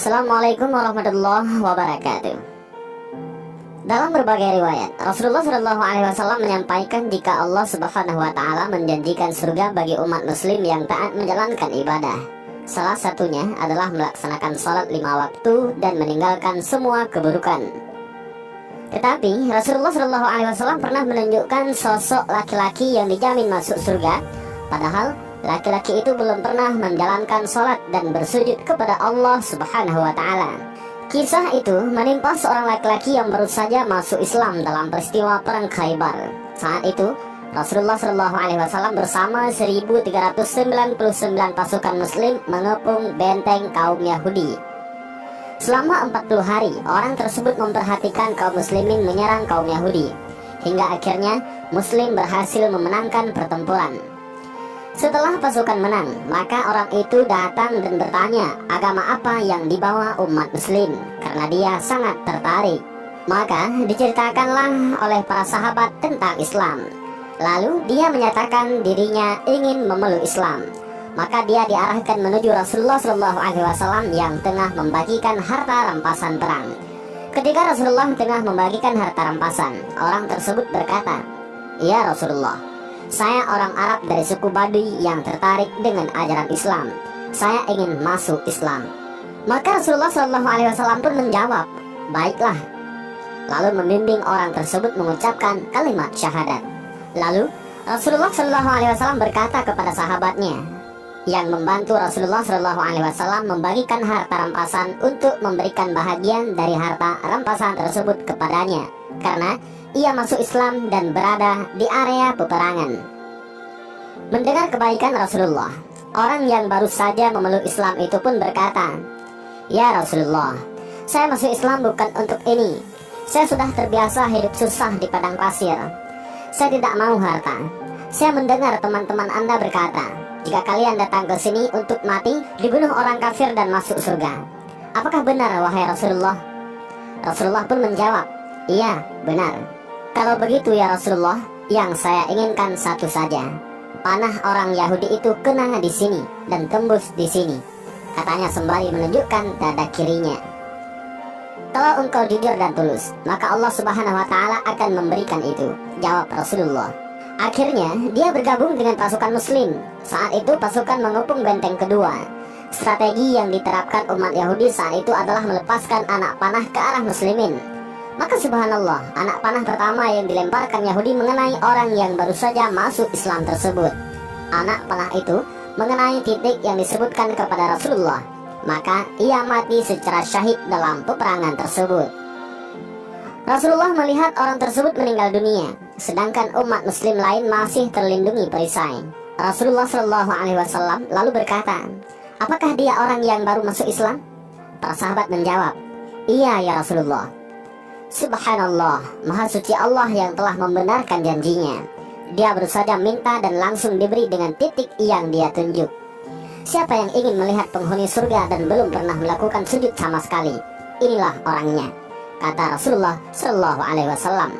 Assalamualaikum warahmatullahi wabarakatuh. Dalam berbagai riwayat, Rasulullah SAW menyampaikan jika Allah Subhanahu wa Ta'ala menjanjikan surga bagi umat Muslim yang taat menjalankan ibadah. Salah satunya adalah melaksanakan sholat 5 waktu dan meninggalkan semua keburukan. Tetapi Rasulullah SAW pernah menunjukkan sosok laki-laki yang dijamin masuk surga, padahal laki-laki itu belum pernah menjalankan sholat dan bersujud kepada Allah Subhanahu wa Ta'ala. Kisah itu menimpa seorang laki-laki yang baru saja masuk Islam dalam peristiwa Perang Khaybar. Saat itu Rasulullah SAW bersama 1399 pasukan Muslim mengepung benteng kaum Yahudi. Selama 40 hari, orang tersebut memperhatikan kaum muslimin menyerang kaum Yahudi, hingga akhirnya Muslim berhasil memenangkan pertempuran. Setelah pasukan menang, maka orang itu datang dan bertanya agama apa yang dibawa umat Muslim, karena dia sangat tertarik. Maka diceritakanlah oleh para sahabat tentang Islam. Lalu dia menyatakan dirinya ingin memeluk Islam. Maka dia diarahkan menuju Rasulullah SAW yang tengah membagikan harta rampasan perang. Ketika Rasulullah tengah membagikan harta rampasan, orang tersebut berkata, "Ya Rasulullah, saya orang Arab dari suku Baduy yang tertarik dengan ajaran Islam. Saya ingin masuk Islam." Maka Rasulullah SAW pun menjawab, "Baiklah." Lalu membimbing orang tersebut mengucapkan kalimat syahadat. Lalu Rasulullah SAW berkata kepada sahabatnya yang membantu Rasulullah SAW membagikan harta rampasan untuk memberikan bahagian dari harta rampasan tersebut kepadanya, karena ia masuk Islam dan berada di area peperangan. Mendengar kebaikan Rasulullah, orang yang baru saja memeluk Islam itu pun berkata, "Ya Rasulullah, saya masuk Islam bukan untuk ini. Saya sudah terbiasa hidup susah di padang pasir. Saya tidak mau harta. Saya mendengar teman-teman Anda berkata, jika kalian datang ke sini untuk mati, dibunuh orang kafir dan masuk surga. Apakah benar wahai Rasulullah?" Rasulullah pun menjawab, "Iya, benar." "Kalau begitu ya Rasulullah, yang saya inginkan satu saja. Panah orang Yahudi itu kena di sini dan tembus di sini," katanya sembari menunjukkan dada kirinya. "Kalau engkau jujur dan tulus, maka Allah Subhanahu wa Ta'ala akan memberikan itu," jawab Rasulullah. Akhirnya dia bergabung dengan pasukan Muslim. Saat itu pasukan mengepung benteng kedua. Strategi yang diterapkan umat Yahudi saat itu adalah melepaskan anak panah ke arah Muslimin. Maka subhanallah, anak panah pertama yang dilemparkan Yahudi mengenai orang yang baru saja masuk Islam tersebut. Anak panah itu mengenai titik yang disebutkan kepada Rasulullah. Maka ia mati secara syahid dalam peperangan tersebut. Rasulullah melihat orang tersebut meninggal dunia, sedangkan umat Muslim lain masih terlindungi perisai. Rasulullah SAW lalu berkata, "Apakah dia orang yang baru masuk Islam?" Para sahabat menjawab, "Iya ya Rasulullah." Subhanallah, maha suci Allah yang telah membenarkan janjinya. Dia baru saja minta dan langsung diberi dengan titik yang dia tunjuk. Siapa yang ingin melihat penghuni surga dan belum pernah melakukan sujud sama sekali? Inilah orangnya, kata Rasulullah SAW.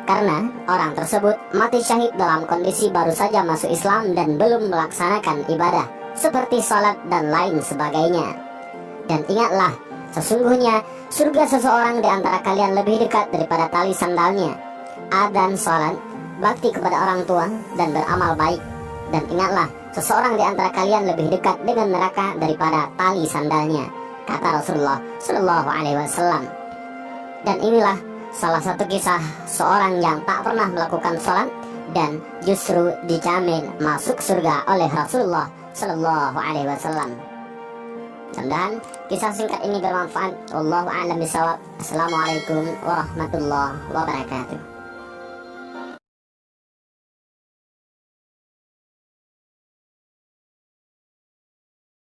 Karena orang tersebut mati syahid dalam kondisi baru saja masuk Islam dan belum melaksanakan ibadah seperti salat dan lain sebagainya. Dan ingatlah, sesungguhnya surga seseorang di antara kalian lebih dekat daripada tali sandalnya. Adzan, salat, bakti kepada orang tua, dan beramal baik. Dan ingatlah, seseorang di antara kalian lebih dekat dengan neraka daripada tali sandalnya, kata Rasulullah SAW. Dan inilah salah satu kisah seorang yang tak pernah melakukan sholat dan justru dijamin masuk surga oleh Rasulullah SAW. Mudah-mudahan kisah singkat ini bermanfaat. Wallahu a'lam bishawab. Assalamualaikum warahmatullahi wabarakatuh.